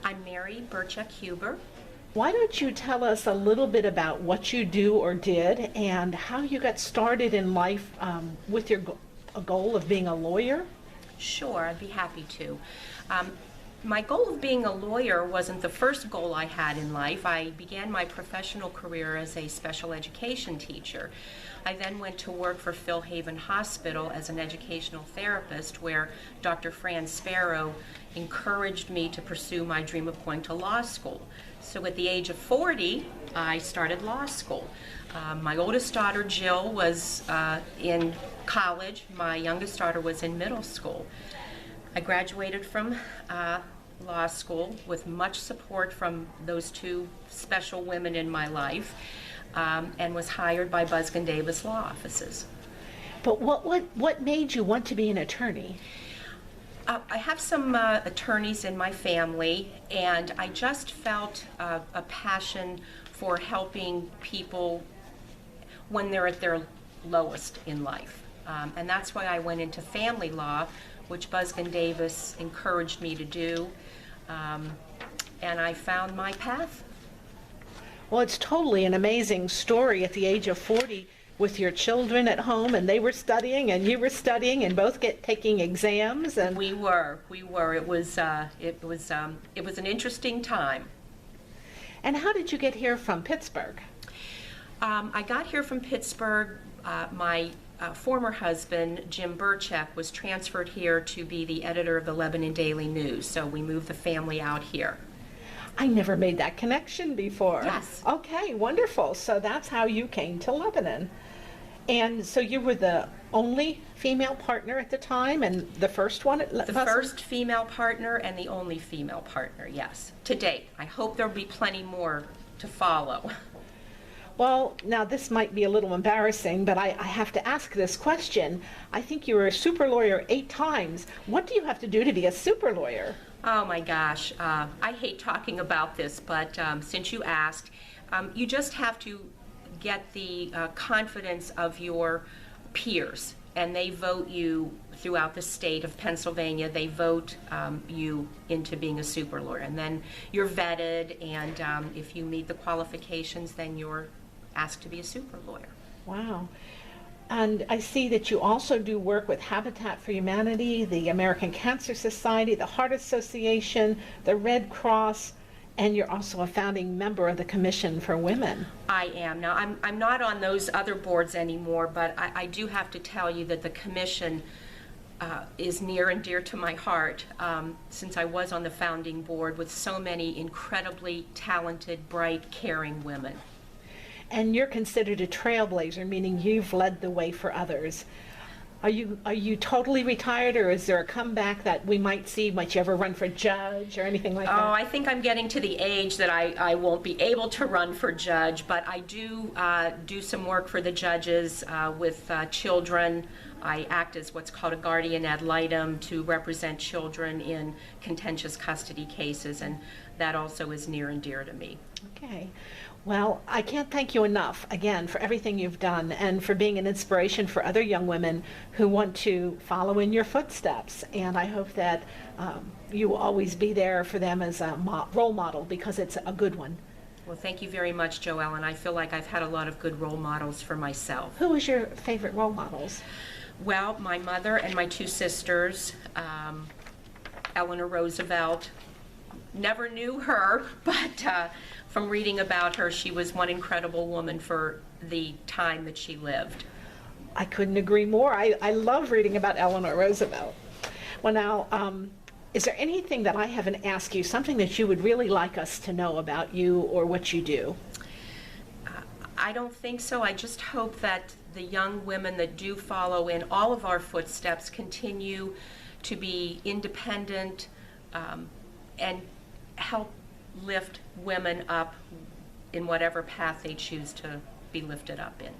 I'm Mary Burchik Huber. Why don't you tell us a little bit about what you do or did and how you got started in life with a goal of being a lawyer? Sure, I'd be happy to. My goal of being a lawyer wasn't the first goal I had in life. I began my professional career as a special education teacher. I then went to work for Phil Haven Hospital as an educational therapist, where Dr. Fran Sparrow encouraged me to pursue my dream of going to law school. So at the age of 40, I started law school. My oldest daughter, Jill, was in college. My youngest daughter was in middle school. I graduated from law school with much support from those two special women in my life, and was hired by Buskin Davis Law Offices. But what made you want to be an attorney? I have some attorneys in my family, and I just felt a passion for helping people when they're at their lowest in life. And that's why I went into family law, which Buskin Davis encouraged me to do, and I found my path. Well, it's totally an amazing story at the age of 40 with your children at home, and they were studying and you were studying and both taking exams. And We were. It was an interesting time. And how did you get here from Pittsburgh? I got here from Pittsburgh. My former husband, Jim Burchik, was transferred here to be the editor of the Lebanon Daily News, so we moved the family out here. I never made that connection before. Yes. Okay, wonderful. So that's how you came to Lebanon. And so you were the only female partner at the time and the first one at The first female partner and the only female partner, yes, to date. I hope there'll be plenty more to follow. Well, now this might be a little embarrassing, but I have to ask this question. I think you were a super lawyer 8 times. What do you have to do to be a super lawyer? Oh my gosh, I hate talking about this, but since you asked, you just have to get the confidence of your peers, and they vote you throughout the state of Pennsylvania. They vote you into being a super lawyer, and then you're vetted, and if you meet the qualifications, then you're asked to be a super lawyer. Wow. And I see that you also do work with Habitat for Humanity, the American Cancer Society, the Heart Association, the Red Cross, and you're also a founding member of the Commission for Women. I am. Now, I'm not on those other boards anymore, but I do have to tell you that the Commission is near and dear to my heart, since I was on the founding board with so many incredibly talented, bright, caring women. And you're considered a trailblazer, meaning you've led the way for others. Are you totally retired, or is there a comeback that we might see? Might you ever run for judge or anything like that? Oh, I think I'm getting to the age that I won't be able to run for judge, but I do do some work for the judges with children. I act as what's called a guardian ad litem to represent children in contentious custody cases, and that also is near and dear to me. Okay. Well, I can't thank you enough, again, for everything you've done and for being an inspiration for other young women who want to follow in your footsteps. And I hope that you will always be there for them as a role model, because it's a good one. Well, thank you very much, Joelle, and I feel like I've had a lot of good role models for myself. Who was your favorite role models? Well, my mother and my 2 sisters, Eleanor Roosevelt. Never knew her, but from reading about her, she was one incredible woman for the time that she lived. I couldn't agree more. I love reading about Eleanor Roosevelt. Well, now, is there anything that I haven't asked you, something that you would really like us to know about you or what you do? I don't think so. I just hope that the young women that do follow in all of our footsteps continue to be independent and help lift women up in whatever path they choose to be lifted up in.